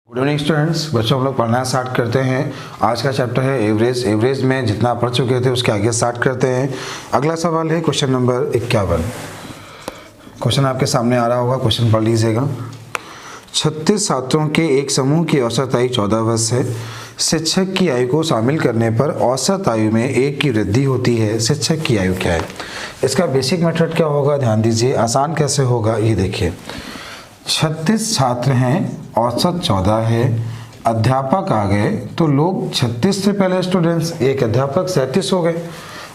Good evening students. बच्चों हम लोग पढ़ना स्टार्ट करते हैं। आज का चैप्टर है एवरेज। एवरेज में जितना पढ़ चुके थे उसके आगे स्टार्ट करते हैं। अगला सवाल है क्वेश्चन नंबर 51। क्वेश्चन आपके सामने आ रहा होगा, क्वेश्चन पढ़ लीजिएगा। 36 छात्रों के एक समूह की औसत आयु 14 वर्ष है। शिक्षक की आयु को शामिल करने पर औसत आयु में 1 की वृद्धि होती है। शिक्षक की आयु क्या है? इसका बेसिक मेथड क्या होगा, ध्यान दीजिए। आसान कैसे होगा ये देखिए। 36 छात्र हैं, औसत 14 है, अध्यापक आ गए तो लोग 36 से पहले स्टूडेंट्स, एक अध्यापक 37 हो गए।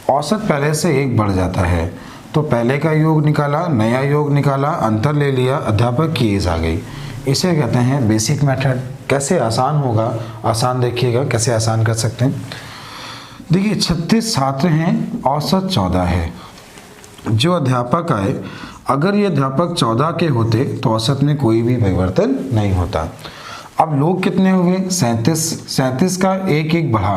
औसत पहले से 1 बढ़ जाता है तो पहले का योग निकाला, नया योग निकाला, अंतर ले लिया, अध्यापक की एज आ गई। इसे कहते हैं बेसिक मेथड। कैसे आसान होगा, आसान देखिएगा कैसे आसान कर सकते हैं। देखिए 36 छात्र हैं, औसत 14 है। जो अध्यापक आए, अगर ये अध्यापक 14 के होते तो औसत में कोई भी परिवर्तन नहीं होता। अब लोग कितने हुए? 37 का 1 बढ़ा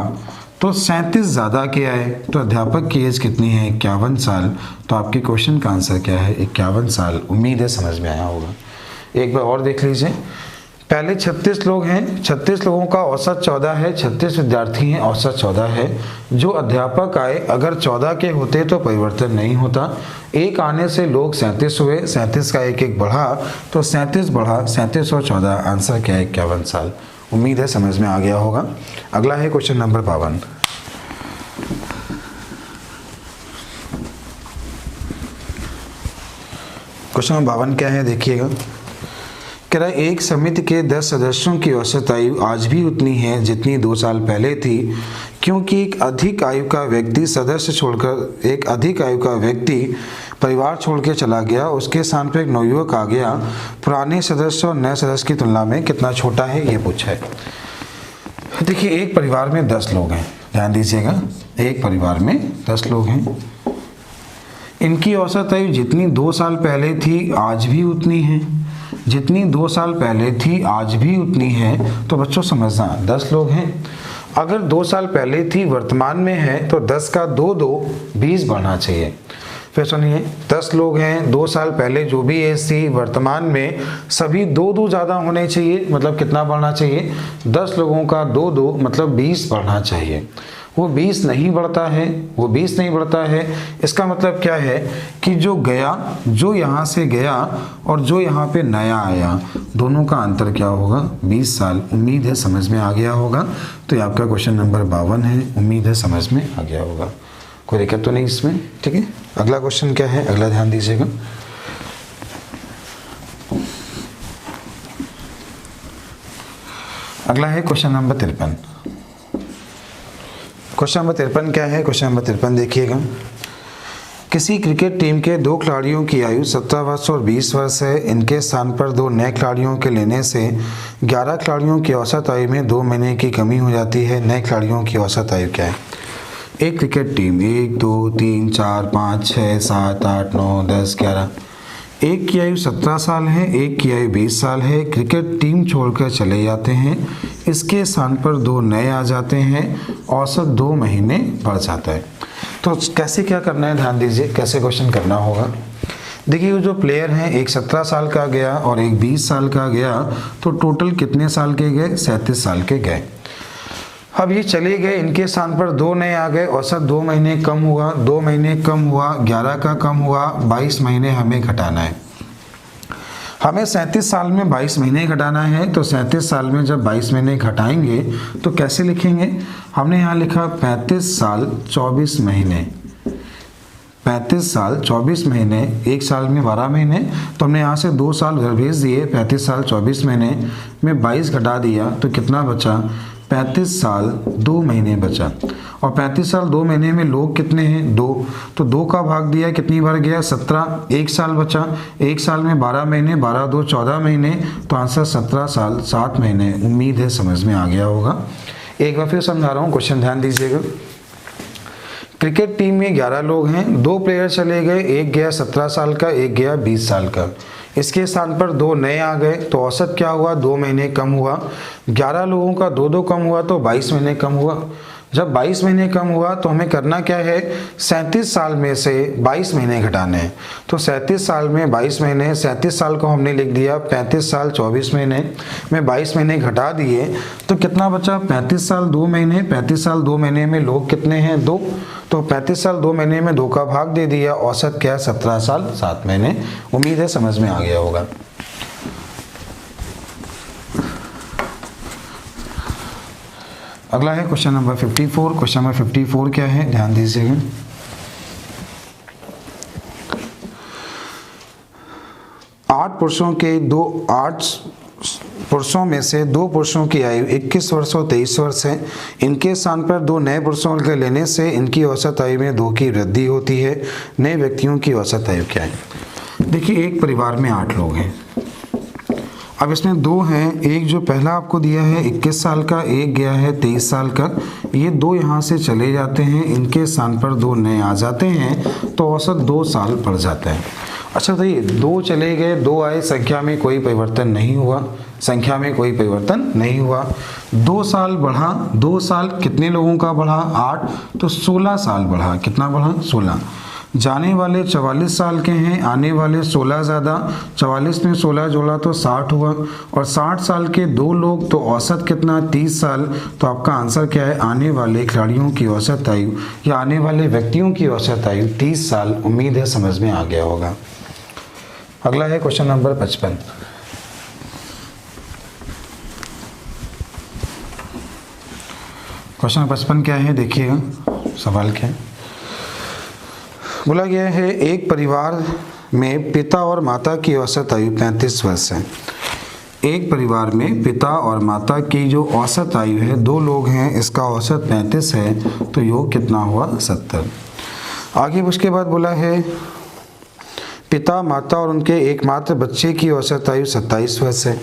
तो 37 ज़्यादा के आए तो अध्यापक की एज कितनी है? 51 साल। तो आपके क्वेश्चन का आंसर क्या है? 51 साल। उम्मीद है समझ में आया होगा। एक बार और देख लीजिए। पहले 36 लोग हैं, 36 लोगों का औसत 14 है, 36 विद्यार्थी हैं, औसत 14 है। जो अध्यापक आए, अगर 14 के होते तो परिवर्तन नहीं होता। 1 आने से लोग 37 हुए, 37 का 1 बढ़ा तो 37 बढ़ा, 37 और 14, आंसर क्या है? 51 साल। उम्मीद है समझ में आ गया होगा। अगला है क्वेश्चन नंबर 52। क्वेश्चन नंबर 52 क्या है देखिएगा। कह रहा है एक समिति के 10 सदस्यों की औसत आयु आज भी उतनी है जितनी 2 साल पहले थी, क्योंकि एक अधिक आयु का व्यक्ति परिवार छोड़ के चला गया। उसके स्थान पर एक नवयुवक आ गया। पुराने सदस्य और नए सदस्य की तुलना में कितना छोटा है, ये पूछा है। देखिए एक परिवार में 10 लोग हैं, ध्यान दीजिएगा। एक परिवार में 10 लोग हैं। इनकी औसत आयु जितनी 2 साल पहले थी आज भी उतनी है। जितनी 2 साल पहले थी आज भी उतनी है। तो बच्चों समझना, 10 लोग हैं। अगर 2 साल पहले थी वर्तमान में है तो 10 का 2 20 बढ़ना चाहिए। फिर सुनिए, 10 लोग हैं, 2 साल पहले जो भी एज थी वर्तमान में सभी 2 ज़्यादा होने चाहिए। मतलब कितना बढ़ना चाहिए? 10 लोगों का 2 मतलब 20 बढ़ना चाहिए। वो 20 नहीं बढ़ता है, वो 20 नहीं बढ़ता है। इसका मतलब क्या है कि जो यहाँ से गया और जो यहाँ पे नया आया, दोनों का अंतर क्या होगा? 20 साल। उम्मीद है समझ में आ गया होगा। तो ये आपका क्वेश्चन नंबर 52 है। उम्मीद है समझ में आ गया होगा। कोई दिक्कत तो नहीं इसमें? ठीक है। अगला क्वेश्चन क्या है, अगला ध्यान दीजिएगा। अगला है क्वेश्चन नंबर 53। क्वेश्चन नंबर 53 क्या है? क्वेश्चन नंबर 53 देखिएगा। किसी क्रिकेट टीम के 2 खिलाड़ियों की आयु 17 वर्ष और 20 वर्ष है। इनके स्थान पर 2 नए खिलाड़ियों के लेने से 11 खिलाड़ियों की औसत आयु में 2 महीने की कमी हो जाती है। नए खिलाड़ियों की औसत आयु क्या है? एक क्रिकेट टीम 1 2 3 4 5 6 7 8 9 10 11। एक की आयु 17 साल है, एक की आयु 20 साल है। क्रिकेट टीम छोड़कर चले जाते हैं। इसके स्थान पर 2 नए आ जाते हैं। औसत 2 महीने बढ़ जाता है। तो कैसे क्या करना है, ध्यान दीजिए कैसे क्वेश्चन करना होगा। देखिए वो जो प्लेयर हैं, एक 17 साल का गया और एक 20 साल का गया, तो टोटल कितने साल के गए? 37 साल के गए। अब ये चले गए, इनके स्थान पर 2 नए आ गए। औसत 2 महीने कम हुआ, 2 महीने कम हुआ, 11 का कम हुआ, 22 महीने हमें घटाना है। हमें 37 साल में 22 महीने घटाना है। तो 37 साल में जब 22 महीने घटाएंगे तो कैसे लिखेंगे? हमने यहाँ लिखा 35 साल 24 महीने। 35 साल 24 महीने, 1 साल में 12 महीने। तो हमने यहाँ से 2 साल घर भेज दिए। 35 साल 24 महीने में 22 घटा दिया तो कितना बचा? 35 साल 2 महीने बचा। और 35 साल 2 महीने में लोग कितने हैं? 2। तो 2 का भाग दिया, कितनी बार गया? 17। 1 साल बचा। 1 साल में 12 महीने, 12 2 14 महीने। तो आंसर 17 साल 7 महीने। उम्मीद है समझ में आ गया होगा। एक बार फिर समझा रहा हूँ, क्वेश्चन ध्यान दीजिएगा। क्रिकेट टीम में 11 लोग हैं, 2 प्लेयर चले गए। एक गया 17 साल का, एक गया 20 साल का। इसके स्थान पर 2 नए आ गए तो औसत क्या हुआ? 2 महीने कम हुआ। 11 लोगों का 2 कम हुआ तो 22 महीने कम हुआ। जब 22 महीने कम हुआ तो हमें करना क्या है, 37 साल में से 22 महीने घटाने हैं। तो 37 साल में 22 महीने, 37 साल को हमने लिख दिया 35 साल 24 महीने में 22 महीने घटा दिए तो कितना बचा, 35 साल 2 महीने। 35 साल 2 महीने में लोग कितने हैं, 2। तो 35 साल 2 महीने में 2 का भाग दे दिया, औसत क्या है, 17 साल 7 महीने। उम्मीद है समझ में आ गया होगा। अगला है क्वेश्चन नंबर 54। क्वेश्चन नंबर 54 क्या है, ध्यान दीजिएगा। आठ पुरुषों में से 2 पुरुषों की आयु 21 वर्ष और 23 वर्ष है। इनके स्थान पर 2 नए पुरुषों के लेने से इनकी औसत आयु में 2 की वृद्धि होती है। नए व्यक्तियों की औसत आयु क्या है। देखिए, एक परिवार में 8 लोग हैं। अब इसमें 2 हैं, एक जो पहला आपको दिया है 21 साल का, एक गया है 23 साल का। ये 2 यहाँ से चले जाते हैं, इनके स्थान पर 2 नए आ जाते हैं तो औसत 2 साल बढ़ जाता है। अच्छा बताइए, 2 चले गए, 2 आए, संख्या में कोई परिवर्तन नहीं हुआ, संख्या में कोई परिवर्तन नहीं हुआ। 2 साल बढ़ा, 2 साल कितने लोगों का बढ़ा, 8, तो 16 साल बढ़ा। कितना बढ़ा, 16। जाने वाले 44 साल के हैं, आने वाले 16 ज़्यादा। 44 में 16 जोड़ा तो 60 हुआ, और 60 साल के 2 लोग तो औसत कितना, 30 साल। तो आपका आंसर क्या है, आने वाले खिलाड़ियों की औसत आयु या आने वाले व्यक्तियों की औसत आयु 30 साल। उम्मीद है समझ में आ गया होगा। अगला है क्वेश्चन नंबर 55। क्वेश्चन 55 क्या है, देखिएगा सवाल क्या है। बोला गया है एक परिवार में पिता और माता की औसत आयु 35 वर्ष है। एक परिवार में पिता और माता की जो औसत आयु है, 2 लोग हैं, इसका औसत 35 है, तो योग कितना हुआ, 70। आगे उसके बाद बोला है पिता, माता और उनके एकमात्र बच्चे की औसत आयु 27 वर्ष है।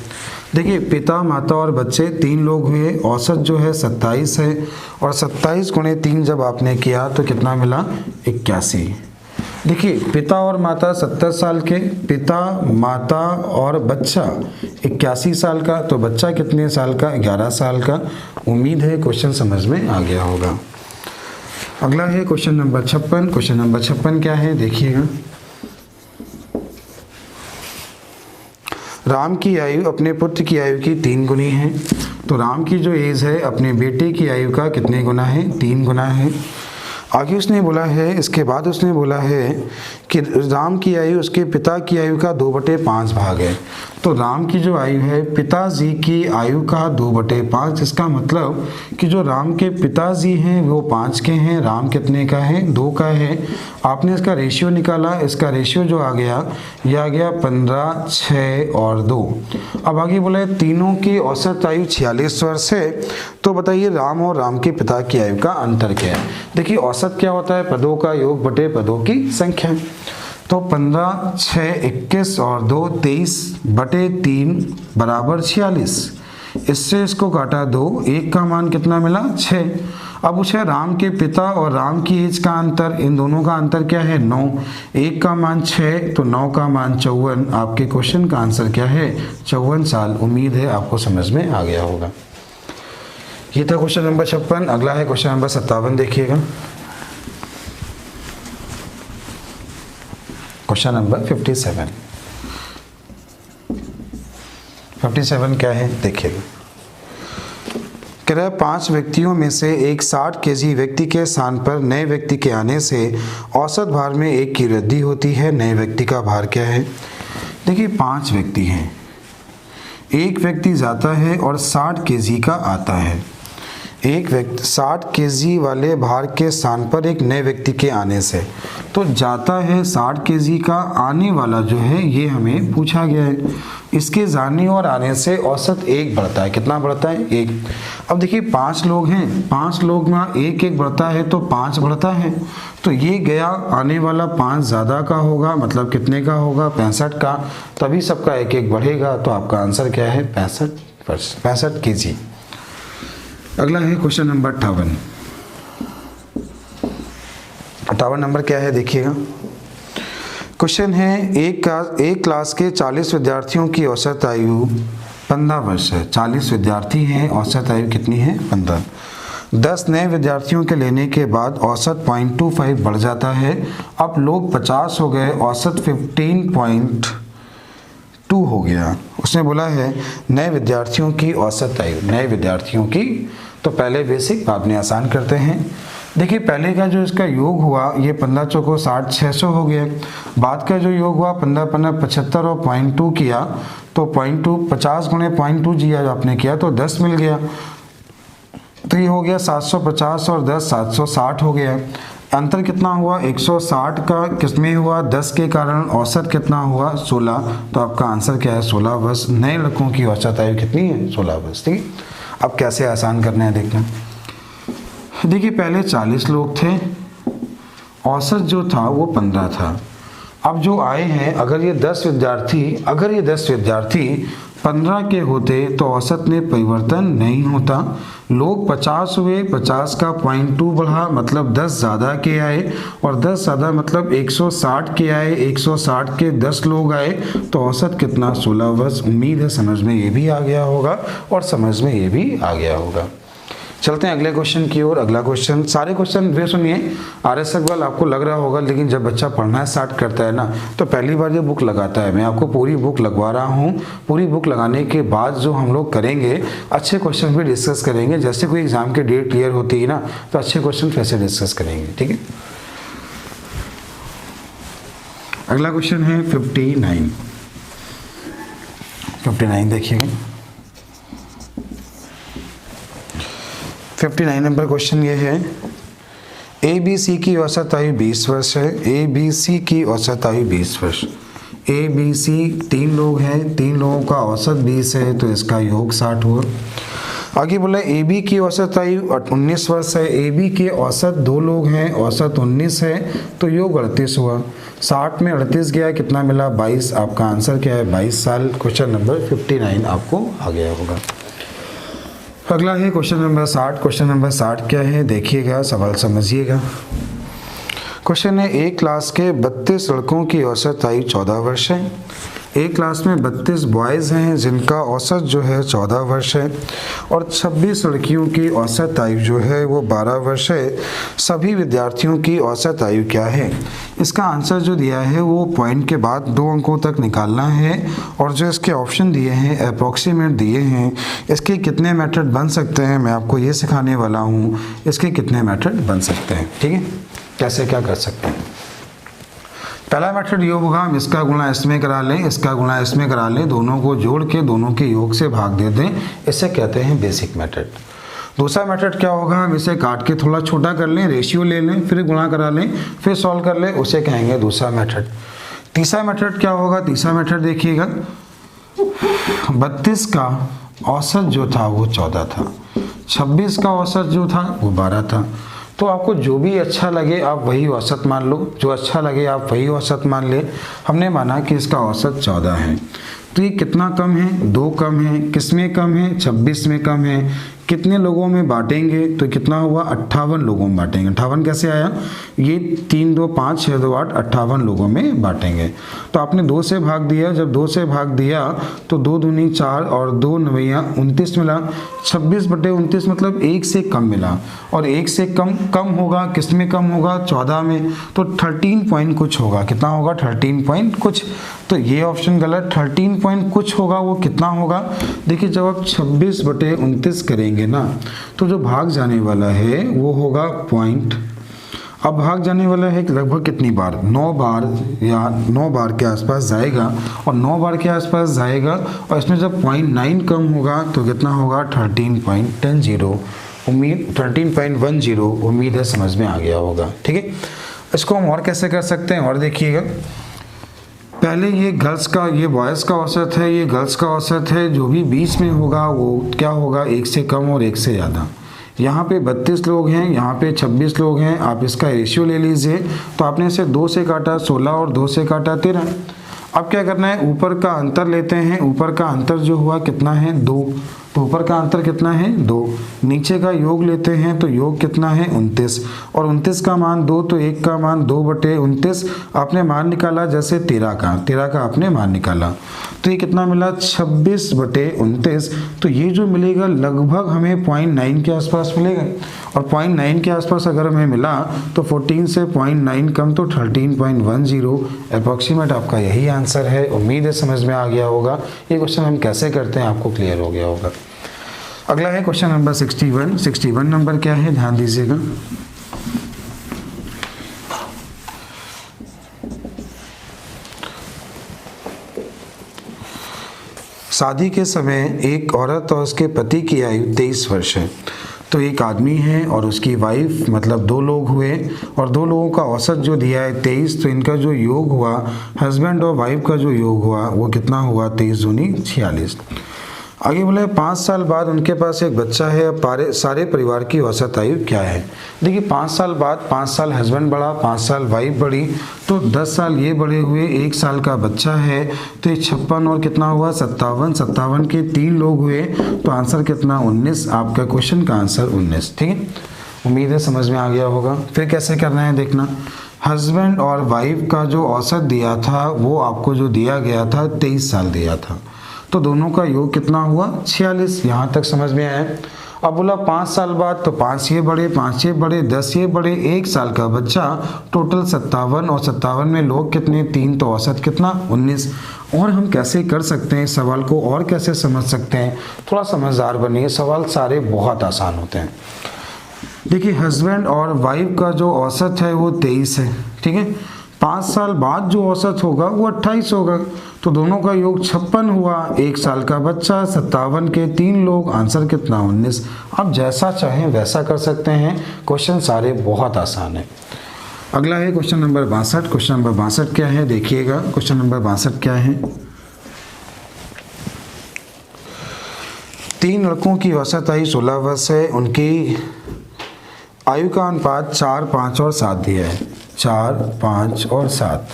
देखिए, पिता, माता और बच्चे 3 लोग हुए, औसत जो है 27 है, और 27 गुणे 3 जब आपने किया तो कितना मिला, 81। देखिए, पिता और माता 70 साल के, पिता, माता और बच्चा 81 साल का, तो बच्चा कितने साल का, 11 साल का। उम्मीद है क्वेश्चन समझ में आ गया होगा। अगला है क्वेश्चन नंबर 56। क्वेश्चन नंबर 56 क्या है, देखिएगा। राम की आयु अपने पुत्र की आयु की 3 गुनी है, तो राम की जो एज है अपने बेटे की आयु का कितने गुना है, 3 गुना है। आगे उसने बोला है, इसके बाद उसने बोला है कि राम की आयु उसके पिता की आयु का 2/5 भाग है। तो राम की जो आयु है पिताजी की आयु का 2/5। इसका मतलब कि जो राम के पिताजी हैं वो 5 के हैं, राम कितने का है, 2 का है। आपने इसका रेशियो निकाला, इसका रेशियो जो आ गया ये आ गया 15, 6 और 2। अब आगे बोला है तीनों की औसत आयु 46 वर्ष है। तो बताइए राम और राम के पिता की आयु का अंतर क्या है। देखिए, औसत क्या होता है, पदों का योग बटे पदों की संख्या। तो 15, 6, 21 और 2 23/3 बराबर 46। इससे इसको काटा 2, 1 का मान कितना मिला, 6। अब पूछे राम के पिता और राम की एज का अंतर, इन दोनों का अंतर क्या है, 9। 1 का मान 6, तो 9 का मान 54। आपके क्वेश्चन का आंसर क्या है, 54 साल। उम्मीद है आपको समझ में आ गया होगा। ये था क्वेश्चन नंबर 56। अगला है क्वेश्चन नंबर 57, देखिएगा। Question number 57। 57 क्या है, देखिएगा। कह रहा है 5 व्यक्तियों में से एक 60 केजी व्यक्ति के स्थान पर नए व्यक्ति के आने से औसत भार में 1 की वृद्धि होती है। नए व्यक्ति का भार क्या है। देखिए, 5 व्यक्ति हैं, एक व्यक्ति जाता है और 60 केजी का आता है। एक व्यक्ति 60 केजी वाले भार के स्थान पर एक नए व्यक्ति के आने से, तो जाता है 60 केजी का, आने वाला जो है ये हमें पूछा गया है। इसके जाने और आने से औसत 1 बढ़ता है। कितना बढ़ता है, 1। अब देखिए 5 लोग हैं, 5 लोग में 1 बढ़ता है तो 5 बढ़ता है। तो ये गया, आने वाला 5 ज़्यादा का होगा, मतलब कितने का होगा, 65 का। तभी सबका 1 बढ़ेगा। तो आपका आंसर क्या है, 65 केजी। अगला है क्वेश्चन नंबर 58। 58 नंबर क्या है, देखिएगा। क्वेश्चन है एक क्लास के 40 विद्यार्थियों की औसत आयु 15 वर्ष है। 40 विद्यार्थी हैं, औसत आयु कितनी है, 15। 10 नए विद्यार्थियों के लेने के बाद औसत 0.25 बढ़ जाता है। अब लोग 50 हो गए, औसत 15.2 हो गया। उसने बोला है नए विद्यार्थियों की औसत आयु, नए विद्यार्थियों की। तो पहले बेसिक, बाद में आसान करते हैं। देखिए पहले का जो इसका योग हुआ ये 15 चौको 60, 600 हो गया। बाद का जो योग हुआ 15 15 75 और 0.2 किया तो 0.2 50 गुणे 0.2 जी आज आपने किया तो 10 मिल गया। तो ये हो गया 750 और 10 760 हो गया। अंतर कितना हुआ 160 का किसमें हुआ 10 के कारण, औसत कितना हुआ 16। तो आपका आंसर क्या है 16 वर्ष। नए लड़कों की औसत आयु कितनी है 16 वर्ष। ठीक है, अब कैसे आसान करना है देखना। देखिए पहले 40 लोग थे, औसत जो था वो 15 था। अब जो आए हैं अगर ये 10 विद्यार्थी 15 के होते तो औसत में परिवर्तन नहीं होता। लोग 50 हुए, 50 का 0.2 बढ़ा मतलब 10 ज़्यादा के आए, और 10 ज़्यादा मतलब 160 के आए, 160 के 10 लोग आए तो औसत कितना 16 वर्ष। उम्मीद है समझ में ये भी आ गया होगा और समझ में ये भी आ गया होगा। चलते हैं अगले क्वेश्चन की ओर। अगला क्वेश्चन, सारे क्वेश्चन वे सुनिए। RS अग्रवाल आपको लग रहा होगा, लेकिन जब बच्चा पढ़ना स्टार्ट करता है ना तो पहली बार ये बुक लगाता है। मैं आपको पूरी बुक लगवा रहा हूँ। पूरी बुक लगाने के बाद जो हम लोग करेंगे, अच्छे क्वेश्चन भी डिस्कस करेंगे। जैसे कोई एग्जाम की डेट क्लियर होती है ना तो अच्छे क्वेश्चन कैसे डिस्कस करेंगे। ठीक है, अगला क्वेश्चन है 59 देखिएगा। 59 नंबर क्वेश्चन ये है, ABC की औसत आयु 20 वर्ष है। ABC की औसत आयु 20 वर्ष। ABC 3 लोग हैं, 3 लोगों का औसत 20 है तो इसका योग 60 हुआ। आगे बोला AB की औसत आयु 19 वर्ष है। AB के औसत 2 लोग हैं, औसत 19 है तो योग 38 हुआ। 60 में 38 गया, कितना मिला 22। आपका आंसर क्या है 22 साल। क्वेश्चन नंबर 59 आपको आ गया होगा। अगला है क्वेश्चन नंबर 60। क्वेश्चन नंबर 60 क्या है देखिएगा, सवाल समझिएगा। क्वेश्चन है एक क्लास के 32 लड़कों की औसत आयु 14 वर्ष है। एक क्लास में 32 बॉयज़ हैं जिनका औसत जो है 14 वर्ष है, और 26 लड़कियों की औसत आयु जो है वो 12 वर्ष है। सभी विद्यार्थियों की औसत आयु क्या है। इसका आंसर जो दिया है वो पॉइंट के बाद 2 अंकों तक निकालना है, और जो इसके ऑप्शन दिए हैं अप्रॉक्सीमेट दिए हैं। इसके कितने मेथड बन सकते हैं मैं आपको ये सिखाने वाला हूँ। इसके कितने मेथड बन सकते हैं, ठीक है, कैसे क्या कर सकते हैं। पहला मेथड ये होगा, हम इसका गुणा इसमें करा लें, इसका गुणा इसमें करा लें, दोनों को जोड़ के दोनों के योग से भाग दे दें। इसे कहते हैं बेसिक मेथड। दूसरा मेथड क्या होगा, हम इसे काट के थोड़ा छोटा कर लें, रेशियो ले लें, फिर गुणा करा लें, फिर सॉल्व कर लें, उसे कहेंगे दूसरा मेथड। तीसरा मेथड क्या होगा, तीसरा मेथड देखिएगा, 32 का औसत जो था वो 14 था, 26 का औसत जो था वो 12 था। तो आपको जो भी अच्छा लगे आप वही औसत मान लो, जो अच्छा लगे आप वही औसत मान ले। हमने माना कि इसका औसत 14 है, तो ये कितना कम है 2 कम है। किस में कम है 26 में कम है। कितने लोगों में बांटेंगे तो कितना हुआ 58 लोगों में बांटेंगे। 58 कैसे आया, ये 3 2 5 6 2 8 58 लोगों में बांटेंगे। तो आपने 2 से भाग दिया, जब 2 से भाग दिया तो 2 दूनी 4 और 2 नवैया 29 मिला। 26/29 मतलब 1 से कम मिला, और 1 से कम होगा किस में कम होगा 14 में, तो 13 पॉइंट कुछ होगा। कितना होगा 13 पॉइंट कुछ। तो ये ऑप्शन गलत, 13 पॉइंट कुछ होगा वो कितना होगा। देखिए जब आप 26/29 करेंगे ना तो जो भाग जाने वाला है वो होगा पॉइंट। अब भाग जाने वाला है लगभग कितनी बार 9 बार या 9 बार के आसपास जाएगा, और 9 बार के आसपास जाएगा, और इसमें जब 0.9 कम होगा तो कितना होगा 13.10। उम्मीद 13.10 उम्मीद है समझ में आ गया होगा, ठीक है। इसको हम और कैसे कर सकते हैं और देखिएगा। पहले ये गर्ल्स का, ये बॉयज़ का औसत है, ये गर्ल्स का औसत है, जो भी बीच में होगा वो क्या होगा 1 से कम और 1 से ज़्यादा। यहाँ पे 32 लोग हैं, यहाँ पे 26 लोग हैं, आप इसका रेशियो ले लीजिए। तो आपने इसे 2 से काटा 16 और 2 से काटा 13। अब क्या करना है, ऊपर का अंतर लेते हैं। ऊपर का अंतर जो हुआ कितना है 2, तो ऊपर का अंतर कितना है 2, नीचे का योग लेते हैं तो योग कितना है 29, और 29 का मान 2 तो 1 का मान 2/29 आपने मान निकाला, जैसे 13 का आपने मान निकाला, तो ये कितना मिला 26/29। तो ये जो मिलेगा लगभग हमें 0.9 के आसपास मिलेगा, और 0.9 के आसपास अगर हमें मिला तो 14 से 0.9 कम तो 13.10 अप्रॉक्सीमेट आपका यही आंसर है। उम्मीद है समझ में आ गया होगा। ये क्वेश्चन हम कैसे करते हैं आपको क्लियर हो गया होगा। अगला है क्वेश्चन नंबर 61 नंबर क्या है ध्यान दीजिएगा। शादी के समय एक औरत और उसके पति की आयु 23 वर्ष है। तो एक आदमी है और उसकी वाइफ, मतलब 2 लोग हुए, और 2 लोगों का औसत जो दिया है 23, तो इनका जो योग हुआ हस्बैंड और वाइफ का जो योग हुआ वो कितना हुआ 23 दूनी 46। आगे बोला 5 साल बाद उनके पास एक बच्चा है। अब सारे परिवार की औसत आयु क्या है। देखिए 5 साल बाद 5 साल हस्बैंड बढ़ा, 5 साल वाइफ बढ़ी, तो 10 साल ये बड़े हुए, 1 साल का बच्चा है, तो ये 56 और कितना हुआ 57 के 3 लोग हुए, तो आंसर कितना 19। आपका क्वेश्चन का आंसर 19। ठीक है, उम्मीद है समझ में आ गया होगा। फिर कैसे करना है देखना, हस्बैंड और वाइफ का जो औसत दिया था वो आपको जो दिया गया था 23 साल दिया था, तो दोनों का योग कितना हुआ 46। यहाँ तक समझ में आया। अब बोला 5 साल बाद, तो 5 ये बड़े, 5 ये बड़े, 10 ये बड़े, 1 साल का बच्चा, टोटल 57, और 57 में लोग कितने 3, तो औसत कितना 19। और हम कैसे कर सकते हैं इस सवाल को, और कैसे समझ सकते हैं, थोड़ा समझदार बनिए, सवाल सारे बहुत आसान होते हैं। देखिए हस्बैंड और वाइफ का जो औसत है वो 23 है। ठीक है, 5 साल बाद जो औसत होगा वो 28 होगा, तो दोनों का योग 56 हुआ, 1 साल का बच्चा, 57 के 3 लोग, आंसर कितना 19। आप जैसा चाहें वैसा कर सकते हैं, क्वेश्चन सारे बहुत आसान है। अगला है क्वेश्चन नंबर 62। क्वेश्चन नंबर 62 क्या है देखिएगा। क्वेश्चन नंबर 62 क्या है, 3 लड़कों की औसत आयु 16 वर्ष है। उनकी आयु का अनुपात 4, 5 और 7 दिया है, 4, 5 और 7,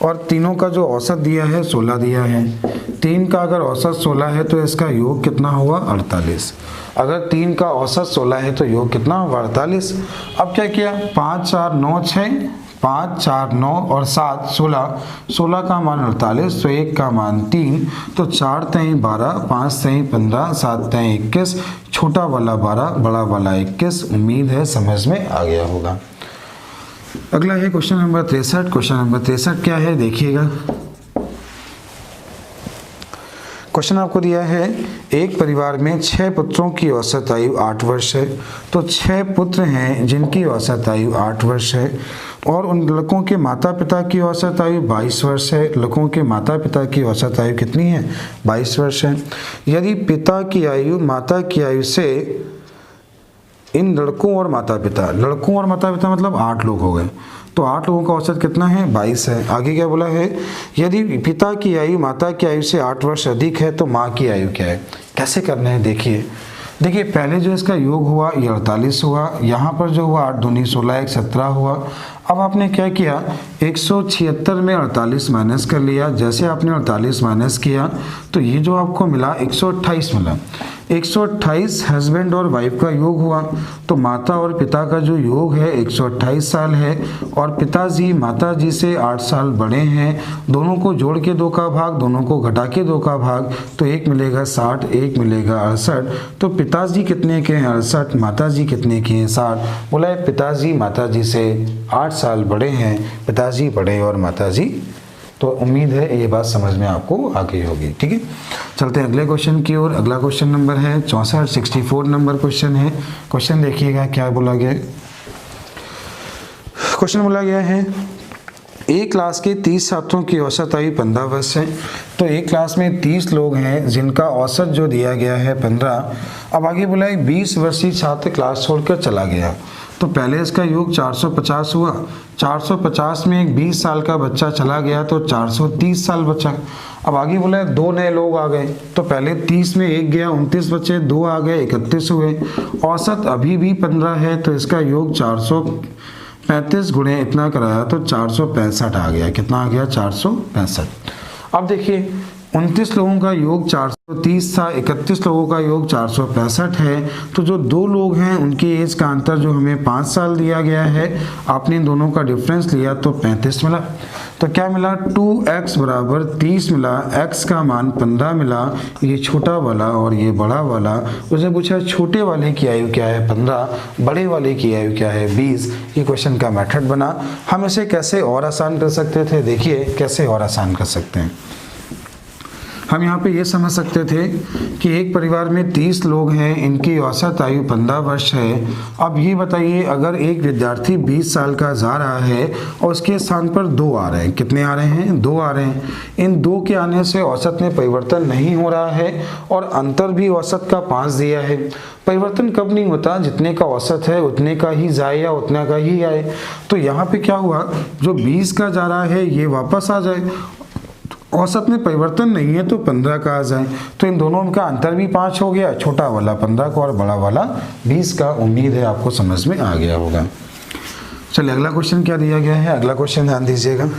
और तीनों का जो औसत दिया है 16 दिया है। 3 का अगर औसत 16 है तो इसका योग कितना हुआ 48। अगर 3 का औसत 16 है तो योग कितना हुआ 48। अब क्या किया, 5, 4, 9, 6, 5, 4, 9 और 7, 16, 16 का मान 48, तो 1 का मान 3, तो 4 तेई 12, 5 तेई 15, 7 तेई 21, छोटा वाला 12, बड़ा वाला 21। उम्मीद है समझ में आ गया होगा। अगला है क्वेश्चन नंबर 63। क्वेश्चन नंबर 63 क्या है देखिएगा। क्वेश्चन आपको दिया है, एक परिवार में 6 पुत्रों की औसत आयु 8 वर्ष है। तो 6 पुत्र हैं जिनकी औसत आयु 8 वर्ष है, और उन लड़कों के माता पिता की औसत आयु 22 वर्ष है। लड़कों के माता पिता की औसत आयु कितनी है 22 वर्ष है। यदि पिता की आयु माता की आयु से, इन लड़कों और माता पिता मतलब 8 लोग हो गए, तो 8 लोगों का औसत कितना है 22 है। आगे क्या बोला है, यदि पिता की आयु माता की आयु से 8 वर्ष अधिक है तो माँ की आयु क्या है। कैसे करना है देखिए पहले जो इसका योग हुआ ये 48 हुआ, यहाँ पर जो हुआ 8 दूनी 16, 1 17 हुआ। अब आपने क्या किया 176 में 48 माइनस कर लिया। जैसे आपने 48 माइनस किया तो ये जो आपको मिला 128 मिला। 128 हस्बैंड और वाइफ का योग हुआ, तो माता और पिता का जो योग है 128 साल है, और पिताजी माताजी से 8 साल बड़े हैं। दोनों को जोड़ के 2 का भाग, दोनों को घटा के 2 का भाग, तो 1 मिलेगा 60, 1 मिलेगा 68। तो पिताजी कितने के हैं 68, माताजी कितने के हैं 60। बोला है पिताजी माताजी से 8 साल बड़े हैं, पिताजी बड़े और माताजी। तो उम्मीद है ये बात समझ में आपको आ गई होगी। ठीक है, चलते हैं अगले क्वेश्चन की ओर। अगला क्वेश्चन नंबर है 64, 64 नंबर क्वेश्चन है। क्वेश्चन देखिएगा क्या बोला गया। क्वेश्चन बोला गया है, एक क्लास के 30 छात्रों की औसत आयु 15 वर्ष है। तो एक क्लास में 30 लोग हैं जिनका औसत जो दिया गया है 15। अब आगे बोला है 20 वर्षीय छात्र क्लास छोड़कर चला गया, तो पहले इसका योग 450 हुआ। 450 में एक 20 साल का बच्चा चला गया तो 430 साल बचा। अब आगे बोला है 2 नए लोग आ गए, तो पहले 30 में 1 गया, 29 बचे, 2 आ गए, 31 हुए। औसत अभी भी 15 है, तो इसका योग 435 गुणे इतना कराया तो 465 आ गया। कितना आ गया 465। अब देखिए 29 लोगों का योग 430 था, 31 लोगों का योग 465 है। तो जो दो लोग हैं उनकी एज का अंतर जो हमें 5 साल दिया गया है, आपने इन दोनों का डिफरेंस लिया तो 35 मिला। तो क्या मिला, 2x बराबर 30 मिला, x का मान 15 मिला, ये छोटा वाला और ये बड़ा वाला। उसने पूछा छोटे वाले की आयु क्या है 15, बड़े वाले की आयु क्या है 20। ये क्वेश्चन का मेथड बना। हम इसे कैसे और आसान कर सकते थे, देखिए कैसे और आसान कर सकते हैं। हम यहाँ पे ये समझ सकते थे कि एक परिवार में 30 लोग हैं, इनकी औसत आयु 15 वर्ष है। अब ये बताइए, अगर एक विद्यार्थी 20 साल का जा रहा है और उसके स्थान पर 2 आ रहे हैं, कितने आ रहे हैं, 2 आ रहे हैं। इन 2 के आने से औसत में परिवर्तन नहीं हो रहा है और अंतर भी औसत का 5 दिया है। परिवर्तन कब नहीं होता, जितने का औसत है उतने का ही जाए या उतना का ही आए। तो यहाँ पे क्या हुआ, जो 20 का जा रहा है ये वापस आ जाए, औसत में परिवर्तन नहीं है तो 15 का आ जाए। तो इन दोनों का अंतर भी 5 हो गया, छोटा वाला 15 का और बड़ा वाला 20 का। उम्मीद है आपको समझ में आ गया होगा। चलिए अगला क्वेश्चन क्या दिया गया है, अगला क्वेश्चन ध्यान दीजिएगा।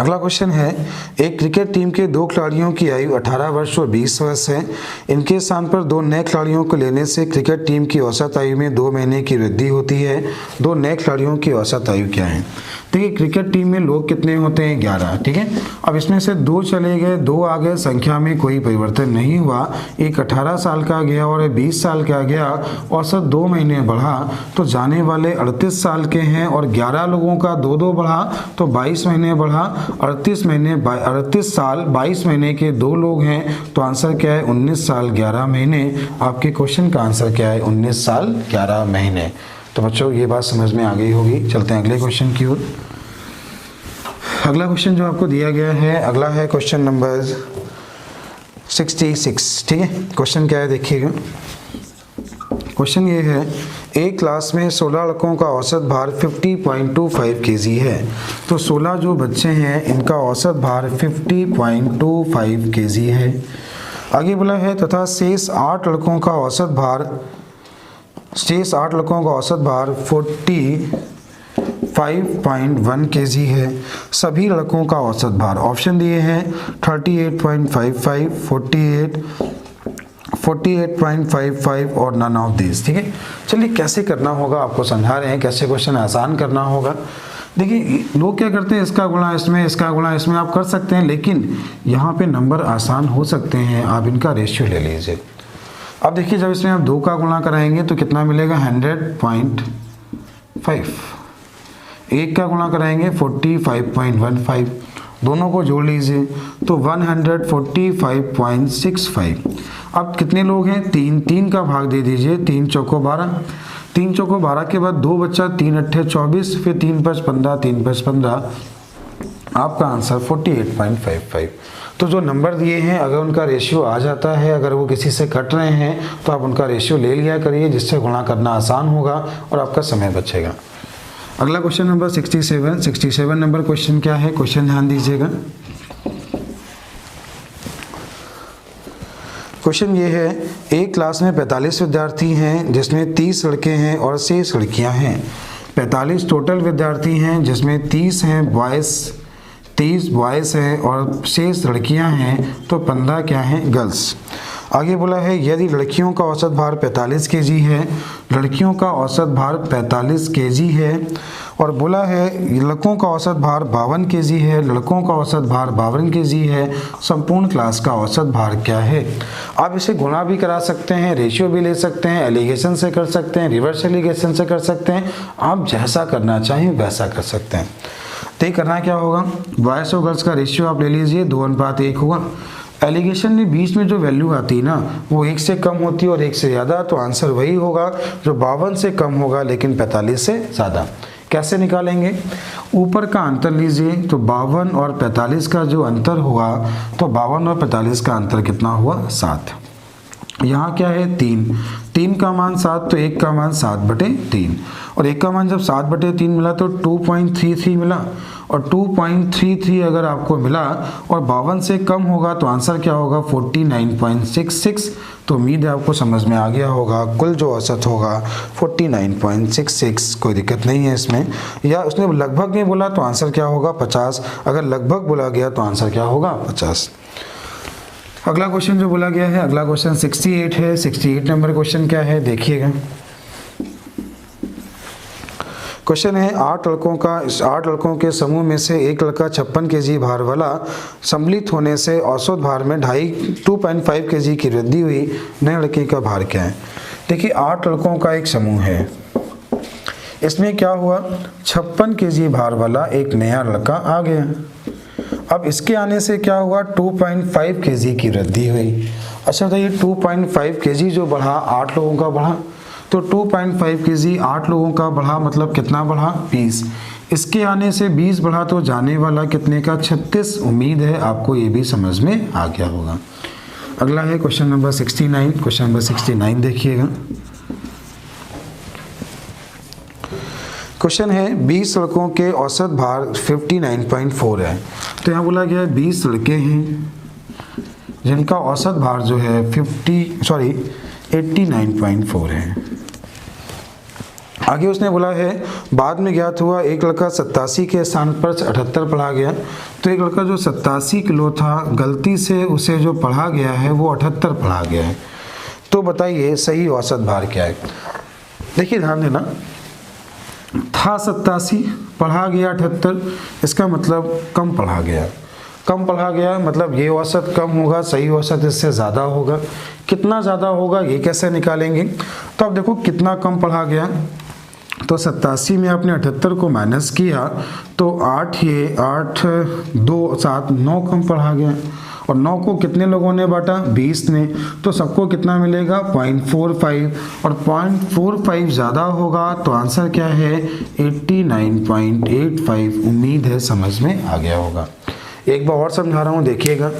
अगला क्वेश्चन है, एक क्रिकेट टीम के 2 खिलाड़ियों की आयु 18 वर्ष और 20 वर्ष है। इनके स्थान पर 2 नए खिलाड़ियों को लेने से क्रिकेट टीम की औसत आयु में 2 महीने की वृद्धि होती है। 2 नए खिलाड़ियों की औसत आयु क्या है। देखिए क्रिकेट टीम में लोग कितने होते हैं, 11, ठीक है। अब इसमें से 2 चले गए, 2 आ गए, संख्या में कोई परिवर्तन नहीं हुआ। एक 18 साल का गया और 20 साल का गया, औसत 2 महीने बढ़ा तो जाने वाले 38 साल के हैं और 11 लोगों का 2-2 बढ़ा तो 22 महीने बढ़ा। 38 साल 22 महीने के 2 लोग हैं तो आंसर क्या है, 19 साल 11 महीने। आपके क्वेश्चन का आंसर क्या है, 19 साल 11 महीने। तो बच्चों ये बात समझ में आ गई होगी। चलते हैं अगले क्वेश्चन की ओर। अगला क्वेश्चन जो आपको दिया गया है, अगला है क्वेश्चन नंबर 66, ठीक है। क्वेश्चन क्या है देखिएगा। क्वेश्चन ये है, एक क्लास में 16 लड़कों का औसत भार 50.25 kg है। तो 16 जो बच्चे हैं इनका औसत भार 50.25 kg है। आगे बोला है तथा शेष 8 लड़कों का औसत भार 45.1 kg है। सभी लड़कों का औसत भार ऑप्शन दिए हैं 38.55, 48.55 और नन ऑफ दिस, ठीक है। चलिए कैसे करना होगा आपको समझा रहे हैं, कैसे क्वेश्चन आसान करना होगा। देखिए लोग क्या करते हैं, इसका गुणा इसमें, इसका गुणा इसमें आप कर सकते हैं, लेकिन यहाँ पे नंबर आसान हो सकते हैं। आप इनका रेशियो ले लीजिए। अब देखिए जब इसमें आप 2 का गुणा कराएंगे तो कितना मिलेगा, 100.5। 1 का गुणा कराएंगे 45.15, दोनों को जोड़ लीजिए तो 145.65। अब कितने लोग हैं, 3 का भाग दे दीजिए, 3 चौको 12, 3 चौको 12 के बाद 2 बच्चा, 3 अट्ठे 24, फिर 3 5 15, 3 5 15, आपका आंसर 48.55। तो जो नंबर दिए हैं अगर उनका रेशियो आ जाता है, अगर वो किसी से कट रहे हैं तो आप उनका रेशियो ले लिया करिए, जिससे गुणा करना आसान होगा और आपका समय बचेगा। अगला क्वेश्चन नंबर 67 नंबर क्वेश्चन क्या है, क्वेश्चन ध्यान दीजिएगा। क्वेश्चन ये है, एक क्लास में 45 विद्यार्थी हैं जिसमें 30 लड़के हैं और शेष लड़कियां हैं। 45 टोटल विद्यार्थी हैं जिसमें 30 बॉयज़ हैं और शेष लड़कियां हैं, तो 15 क्या हैं, गर्ल्स। आगे बोला है यदि लड़कियों का औसत भार 45 kg है, लड़कियों का औसत भार 45 kg है, और बोला है लड़कों का औसत भार 52 kg है, लड़कों का औसत भार 52 kg है, संपूर्ण क्लास का औसत भार क्या है। आप इसे गुणा भी करा सकते हैं, रेशियो भी ले सकते हैं, एलिगेशन से कर सकते हैं, रिवर्स एलिगेशन से कर सकते हैं, आप जैसा करना चाहें वैसा कर सकते हैं। तो करना क्या होगा, बॉयज़ और गर्ल्स का रेशियो आप ले लीजिए, 2:1 होगा। एलिगेशन में बीच में जो वैल्यू आती है ना वो 1 से कम होती है और 1 से ज़्यादा, तो आंसर वही होगा जो 52 से कम होगा लेकिन 45 से ज़्यादा। कैसे निकालेंगे, ऊपर का अंतर लीजिए, तो 52 और 45 का जो अंतर हुआ, तो 52 और 45 का अंतर कितना हुआ, 7। यहाँ क्या है, 3 का मान 7, तो 1 का मान 7/3, और 1 का मान जब 7/3 मिला तो 2.33 मिला, और 2.33 अगर आपको मिला और 52 से कम होगा तो आंसर क्या होगा 49.66। तो उम्मीद है आपको समझ में आ गया होगा। कुल जो औसत होगा 49.66, कोई दिक्कत नहीं है इसमें। या उसने लगभग नहीं बोला तो आंसर क्या होगा 50, अगर लगभग बोला गया तो आंसर क्या होगा 50। अगला क्वेश्चन जो बोला गया है, अगला क्वेश्चन 68 है। 68 नंबर क्वेश्चन क्या है देखिएगा। क्वेश्चन है 8 लड़कों के समूह में से एक लड़का 56 केजी भार वाला सम्मिलित होने से औसत भार में 2.5 केजी की वृद्धि हुई। नए लड़के का भार क्या है? देखिए 8 लड़कों का एक समूह है, इसमें क्या हुआ 56 केजी भार वाला एक नया लड़का आ गया। अब इसके आने से क्या हुआ 2.5 केजी की वृद्धि हुई। अच्छा बताइए 2.5 केजी जो बढ़ा 8 लोगों का बढ़ा, तो 2.5 केजी 8 लोगों का बढ़ा मतलब कितना बढ़ा 20। इसके आने से 20 बढ़ा तो जाने वाला कितने का 36। उम्मीद है आपको ये भी समझ में आ गया होगा। अगला है क्वेश्चन नंबर 69। क्वेश्चन नंबर 69 देखिएगा। क्वेश्चन है 20 लड़कों के औसत भार 59.4 है। तो यहाँ बोला गया है 20 लड़के हैं जिनका औसत भार जो है 89.4 है। आगे उसने बोला है बाद में ज्ञात हुआ एक लड़का 87 के स्थान पर 78 पढ़ा गया। तो एक लड़का जो 87 किलो था गलती से उसे जो पढ़ा गया है वो 78 पढ़ा गया है। तो बताइए सही औसत भार क्या है? देखिए ध्यान देना, था 87 पढ़ा गया 78, इसका मतलब कम पढ़ा गया। कम पढ़ा गया मतलब ये औसत कम होगा, सही औसत इससे ज़्यादा होगा। कितना ज़्यादा होगा ये कैसे निकालेंगे? तो अब देखो कितना कम पढ़ा गया, तो 87 में आपने 78 को माइनस किया तो 8 2 7 9 कम पढ़ा गया। और 9 को कितने लोगों ने बांटा 20 ने, तो सबको कितना मिलेगा 0.45। और 0.45 ज़्यादा होगा तो आंसर क्या है 89.85। उम्मीद है समझ में आ गया होगा। एक बार और समझा रहा हूँ देखिएगा।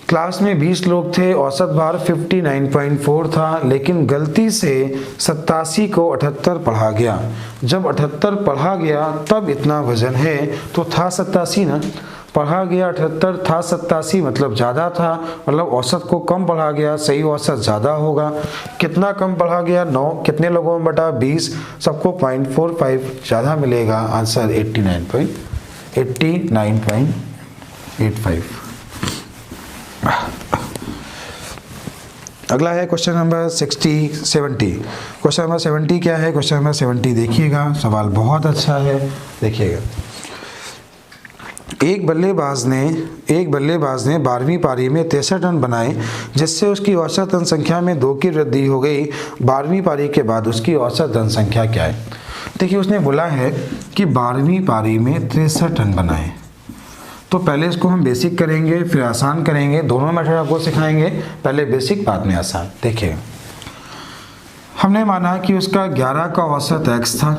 क्लास में 20 लोग थे, औसत भार 59.4 था, लेकिन गलती से 87 को 78 पढ़ा गया। जब 78 पढ़ा गया तब इतना वजन है, तो था 87 ना, पढ़ा गया 78 था 87 मतलब ज़्यादा था, मतलब औसत को कम पढ़ा गया, सही औसत ज़्यादा होगा। कितना कम पढ़ा गया 9, कितने लोगों में बटा 20, सबको 0.45 ज़्यादा मिलेगा। आंसर 89.85। अगला है क्वेश्चन नंबर 70। क्वेश्चन नंबर 70 क्या है? क्वेश्चन नंबर 70 देखिएगा, सवाल बहुत अच्छा है, देखिएगा। एक बल्लेबाज ने 12वीं पारी में 63 रन बनाए, जिससे उसकी औसत रन संख्या में 2 की वृद्धि हो गई। 12वीं पारी के बाद उसकी औसत रन संख्या क्या है? देखिए उसने बोला है कि 12वीं पारी में 63 रन बनाए। तो पहले इसको हम बेसिक करेंगे फिर आसान करेंगे, दोनों मेथड आपको सिखाएंगे, पहले बेसिक बाद में आसान। देखिए हमने माना कि उसका 11 का औसत x था,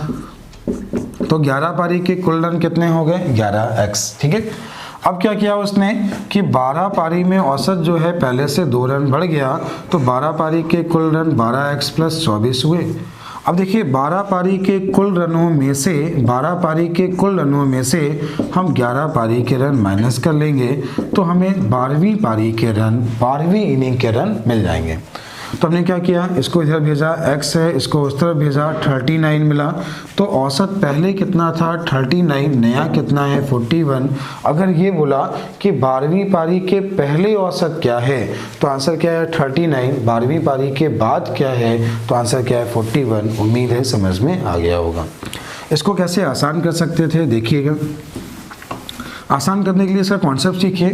तो 11 पारी के कुल रन कितने हो गए 11x, ठीक है। अब क्या किया उसने कि 12 पारी में औसत जो है पहले से 2 रन बढ़ गया, तो 12 पारी के कुल रन 12x + 24 हुए। अब देखिए 12 पारी के कुल रनों में से हम 11 पारी के रन माइनस कर लेंगे, तो हमें 12वीं इनिंग के रन मिल जाएंगे। तो हमने क्या किया, इसको इधर भेजा, x है, इसको उस तरफ भेजा, 39 मिला। तो औसत पहले कितना था 39, नया कितना है 41। अगर ये बोला कि 12वीं पारी के पहले औसत क्या है, तो आंसर क्या है 39। 12वीं पारी के बाद क्या है, तो आंसर क्या है 41। उम्मीद है समझ में आ गया होगा। इसको कैसे आसान कर सकते थे देखिएगा। आसान करने के लिए इसका कॉन्सेप्ट सीखिए।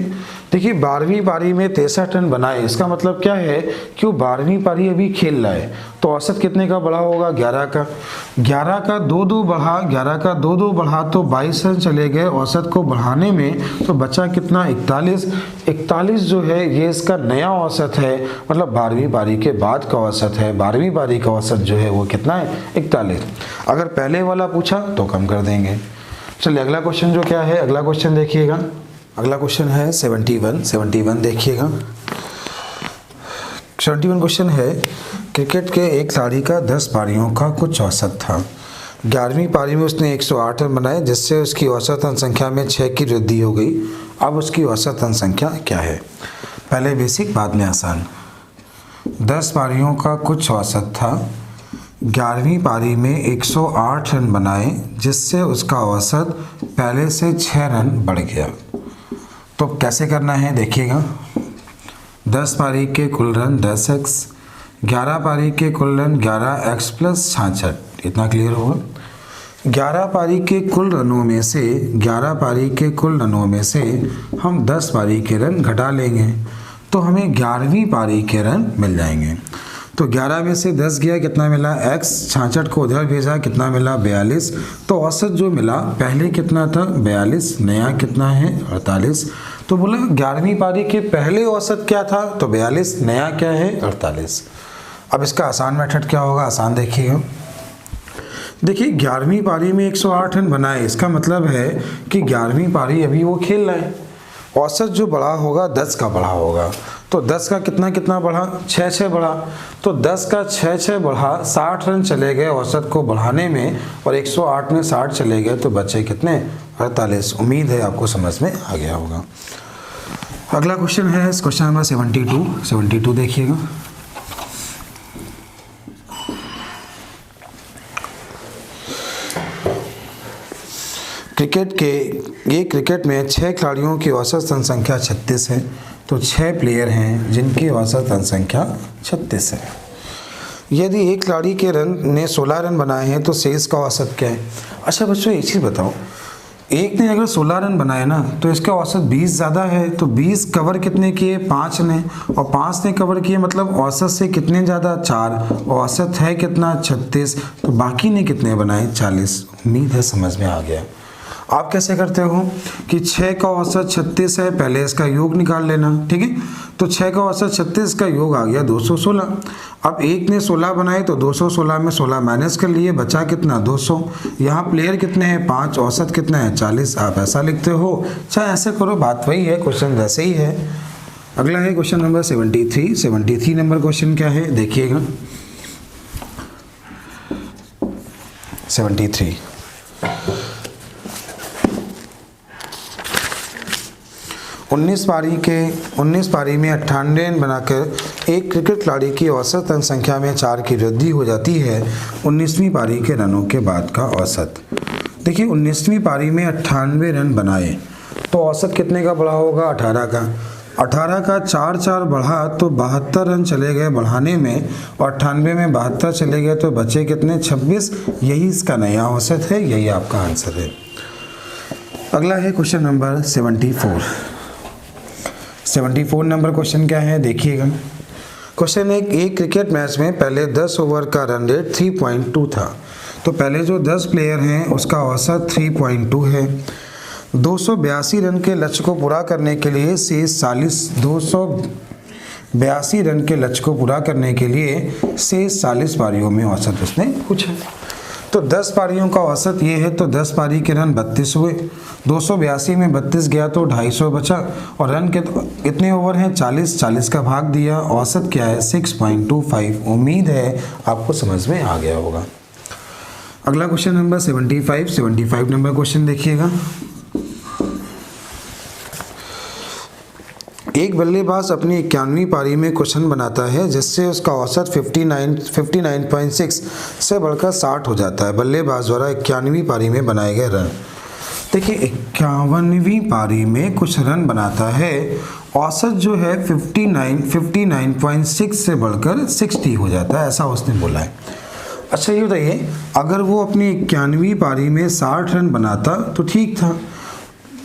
देखिए 12वीं पारी में 63 रन बनाए, इसका मतलब क्या है कि वो 12वीं पारी अभी खेल रहा है, तो औसत कितने का बढ़ा होगा 11 का। 11 का 2-2 बढ़ा तो 22 रन चले गए औसत को बढ़ाने में, तो बचा कितना 41 जो है ये इसका नया औसत है, मतलब 12वीं पारी के बाद का औसत है। 12वीं पारी का औसत जो है वो कितना है 41। अगर पहले वाला पूछा तो कम कर देंगे। चलिए अगला क्वेश्चन जो क्या है, अगला क्वेश्चन देखिएगा। अगला क्वेश्चन है 71 देखिएगा। 71 क्वेश्चन है क्रिकेट के एक खिलाड़ी का 10 पारियों का कुछ औसत था। 11वीं पारी में उसने 108 रन बनाए जिससे उसकी औसत रन संख्या में 6 की वृद्धि हो गई। अब उसकी औसत रन संख्या क्या है? पहले बेसिक बाद में आसान। 10 पारियों का कुछ औसत था। 11वीं पारी में 108 रन बनाए जिससे उसका औसत पहले से 6 रन बढ़ गया। तो कैसे करना है देखिएगा। 10 पारी के कुल रन 10x, 11 पारी के कुल रन 11x प्लस 66, इतना क्लियर होगा। 11 पारी के कुल रनों में से 11 पारी के कुल रनों में से हम 10 पारी के रन घटा लेंगे तो हमें 11वीं पारी के रन मिल जाएंगे। तो 11 में से 10 गया, कितना मिला x, 66 को उधर भेजा, कितना मिला 42। तो औसत जो मिला पहले कितना था 42, नया कितना है 48। तो बोला 11वीं पारी के पहले औसत क्या था तो 42, नया क्या है 48। अब इसका आसान मेथड क्या होगा, आसान देखिएगा। देखिए 11वीं पारी में 108 रन बनाए, इसका मतलब है कि 11वीं पारी अभी वो खेल रहे हैं। औसत जो बढ़ा होगा 10 का बढ़ा होगा, तो 10 का कितना कितना बढ़ा 6 बढ़ा। तो 10 का 6 बढ़ा, 60 रन चले गए औसत को बढ़ाने में और 108 में 60 चले गए तो बचे कितने 48। उम्मीद है आपको समझ में आ गया होगा। अगला क्वेश्चन है क्वेश्चन नंबर 72 देखिएगा। क्रिकेट में 6 खिलाड़ियों की औसत रन संख्या 36 है। तो 6 प्लेयर हैं जिनकी औसत रन संख्या 36 है। यदि एक खिलाड़ी के रन ने 16 रन बनाए हैं तो शेष का औसत क्या है? अच्छा बच्चों एक चीज़ बताओ, एक ने अगर 16 रन बनाए ना तो इसका औसत 20 ज़्यादा है। तो 20 कवर कितने किए 5 ने, और 5 ने कवर किए मतलब औसत से कितने ज़्यादा 4, औसत है कितना 36। तो बाकी ने कितने बनाए 40। उम्मीद है समझ में आ गया। आप कैसे करते हो कि 6 का औसत 36 है, पहले इसका योग निकाल लेना, ठीक है। तो 6 का औसत 36 का योग आ गया 216। अब एक ने 16 बनाए तो 216 में 16 माइनस कर लिए, बचा कितना 200। यहाँ प्लेयर कितने हैं 5, औसत कितना है 40। आप ऐसा लिखते हो, चाहे ऐसे करो, बात वही है, क्वेश्चन वैसे ही है। अगला है क्वेश्चन नंबर 73 नंबर क्वेश्चन क्या है देखिएगा। 73 19 पारी में 98 रन बनाकर एक क्रिकेट खिलाड़ी की औसत रन संख्या में 4 की वृद्धि हो जाती है 19वीं पारी के रनों के बाद का औसत। देखिए 19वीं पारी में 98 रन बनाए तो औसत कितने का बढ़ा होगा 18 का। 18 का 4 बढ़ा तो 72 रन चले गए बढ़ाने में, और 98 में 72 चले गए तो बचे कितने 26। यही इसका नया औसत है, यही आपका आंसर है। अगला है क्वेश्चन नंबर 74 नंबर क्वेश्चन क्या है देखिएगा। क्वेश्चन एक क्रिकेट मैच में पहले 10 ओवर का रन रेट 3.2 था। तो पहले जो 10 प्लेयर हैं उसका औसत 3.2 है। 282 रन के लक्ष्य को पूरा करने के लिए शेष 282 रन के लक्ष्य को पूरा करने के लिए शेष 40 पारियों में औसत उसने पूछा। तो 10 पारियों का औसत ये है, तो 10 पारी के रन 32 हुए, 282 में 32 गया तो 250 बचा, और रन के कितने ओवर हैं 40 का भाग दिया, औसत क्या है 6.25। उम्मीद है आपको समझ में आ गया होगा। अगला क्वेश्चन नंबर 75 नंबर क्वेश्चन देखिएगा। एक बल्लेबाज अपनी 91वीं पारी में कुछ रन बनाता है जिससे उसका औसत 59.6 से बढ़कर 60 हो जाता है। बल्लेबाज द्वारा 91वीं पारी में बनाए गए रन। देखिए 51वीं पारी में कुछ रन बनाता है, औसत जो है 59.6 से बढ़कर 60 हो जाता है, ऐसा उसने बोला है। अच्छा ये बताइए, अगर वो अपनी 91वीं पारी में 60 रन बनाता तो ठीक था,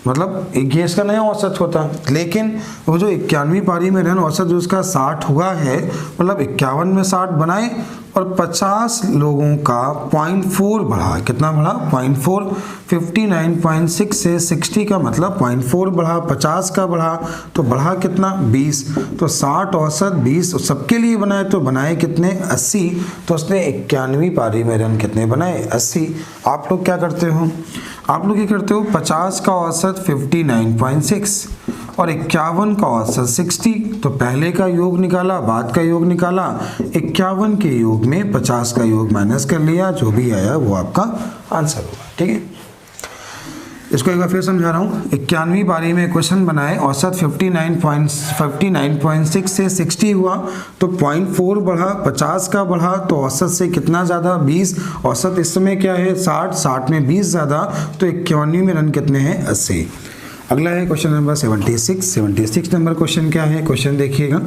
मतलब एक गेस का नया औसत होता, लेकिन वो जो 91वीं पारी में रन औसत जो उसका 60 हुआ है, मतलब 51 में 60 बनाए और 50 लोगों का 0.4 बढ़ा। कितना बढ़ा 0.4। 59.6 से 60 का मतलब 0.4 बढ़ा, 50 का बढ़ा तो बढ़ा कितना 20। तो 60 औसत 20 सबके लिए बनाए तो बनाए कितने 80। तो उसने 91वीं पारी में रन कितने बनाए 80। आप लोग क्या करते हो, आप लोग ये करते हो 50 का औसत 59.6 और 51 का औसत 60। तो पहले का योग निकाला, बाद का योग निकाला, 51 के योग में 50 का योग माइनस कर लिया, जो भी आया वो आपका आंसर होगा। ठीक है, इसको एक बार फिर समझा रहा हूँ। 91वीं पारी में क्वेश्चन बनाए, औसत 59.6 से 60 हुआ, तो 0.4 बढ़ा, 50 का बढ़ा तो औसत से कितना ज़्यादा, 20। औसत इस समय क्या है 60 में 20 ज़्यादा, तो 91 में रन कितने हैं 80। अगला है क्वेश्चन नंबर 76 नंबर क्वेश्चन क्या है, क्वेश्चन देखिएगा।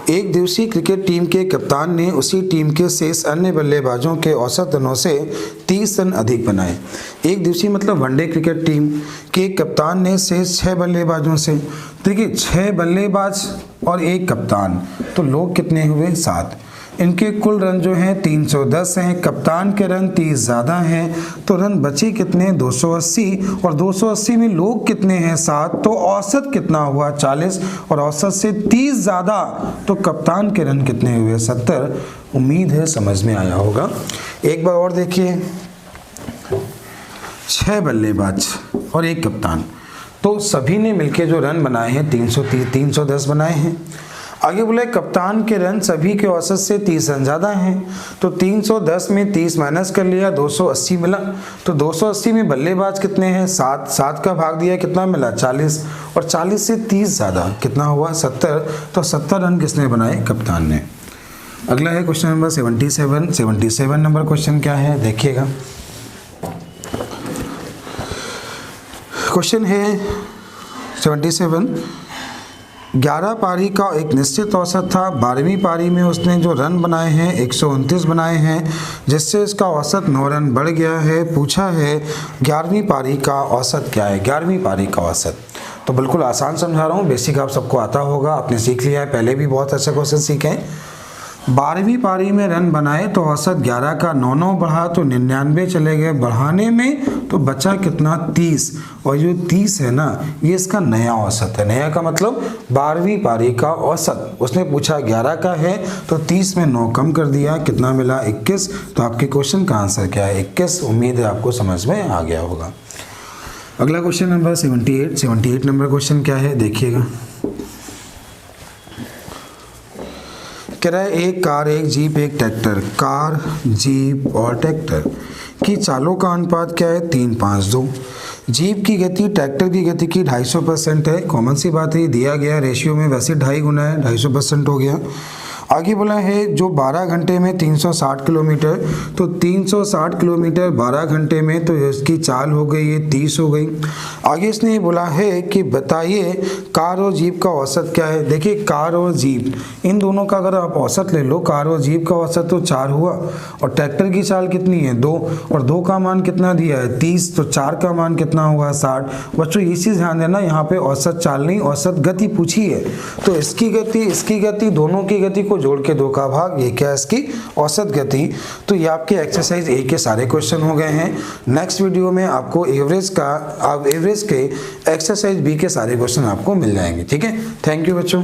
एक दिवसीय क्रिकेट टीम के कप्तान ने उसी टीम के शेष अन्य बल्लेबाजों के औसत रनों से 30 रन अधिक बनाए। एक दिवसीय मतलब वनडे क्रिकेट टीम के कप्तान ने शेष 6 बल्लेबाजों से, देखिए 6 बल्लेबाज और एक कप्तान, तो लोग कितने हुए 7। इनके कुल रन जो हैं 310 हैं, कप्तान के रन 30 ज़्यादा हैं, तो रन बचे कितने 280, और 280 में लोग कितने हैं 7, तो औसत कितना हुआ 40, और औसत से 30 ज़्यादा, तो कप्तान के रन कितने हुए 70। उम्मीद है समझ में आया होगा। एक बार और देखिए, 6 बल्लेबाज और एक कप्तान, तो सभी ने मिलकर जो रन बनाए हैं 310 बनाए हैं। आगे बोले कप्तान के रन सभी के औसत से 30 रन ज़्यादा हैं, तो 310 में 30 माइनस कर लिया, 280 मिला। तो 280 में बल्लेबाज कितने हैं 7 का भाग दिया, कितना मिला 40, और 40 से 30 ज़्यादा कितना हुआ 70, तो 70 रन किसने बनाए कप्तान ने। अगला है क्वेश्चन नंबर 77 नंबर क्वेश्चन क्या है देखिएगा। क्वेश्चन है 77, 11 पारी का एक निश्चित औसत था। 12वीं पारी में उसने जो रन बनाए हैं 129 बनाए हैं, जिससे इसका औसत 9 रन बढ़ गया है। पूछा है 11वीं पारी का औसत क्या है। 11वीं पारी का औसत तो बिल्कुल आसान समझा रहा हूँ, बेसिक आप सबको आता होगा, आपने सीख लिया है, पहले भी बहुत अच्छा क्वेश्चन सीखे हैं। 12वीं पारी में रन बनाए तो औसत 11 का 9 बढ़ा, तो 99 चले गए, बढ़ाने में तो बचा कितना 30, और जो 30 है ना ये इसका नया औसत है। नया का मतलब 12वीं पारी का औसत, उसने पूछा 11 का है तो 30 में 9 कम कर दिया, कितना मिला 21। तो आपके क्वेश्चन का आंसर क्या है 21। उम्मीद है आपको समझ में आ गया होगा। अगला क्वेश्चन नंबर 78 नंबर क्वेश्चन क्या है देखिएगा। कह रहा है एक कार, एक जीप, एक ट्रैक्टर, कार, जीप और ट्रैक्टर की चालों का अनुपात क्या है 3:5:2। जीप की गति ट्रैक्टर की गति की 250% है। कॉमन सी बात है, दिया गया रेशियो में वैसे 2.5 गुना है, 250% हो गया। आगे बोला है जो 12 घंटे में 360 किलोमीटर, तो 360 किलोमीटर 12 घंटे में, तो इसकी चाल हो गई ये 30 हो गई। आगे इसने बोला है कि बताइए कार और जीप का औसत क्या है। देखिए कार और जीप इन दोनों का अगर आप औसत ले लो, कार और जीप का औसत तो 4 हुआ, और ट्रैक्टर की चाल कितनी है 2, और 2 का मान कितना दिया है 30, तो 4 का मान कितना हुआ 60। बच्चों ये चीज़ ध्यान देना, यहाँ पे औसत चाल नहीं औसत गति पूछी है, तो इसकी गति दोनों की गति को जोड़ के 2 का भाग, ये क्या है इसकी औसत गति। तो ये आपके एक्सरसाइज ए के सारे क्वेश्चन हो गए हैं। नेक्स्ट वीडियो में आपको एवरेज के एक्सरसाइज बी के सारे क्वेश्चन आपको मिल जाएंगे। ठीक है, थैंक यू बच्चों।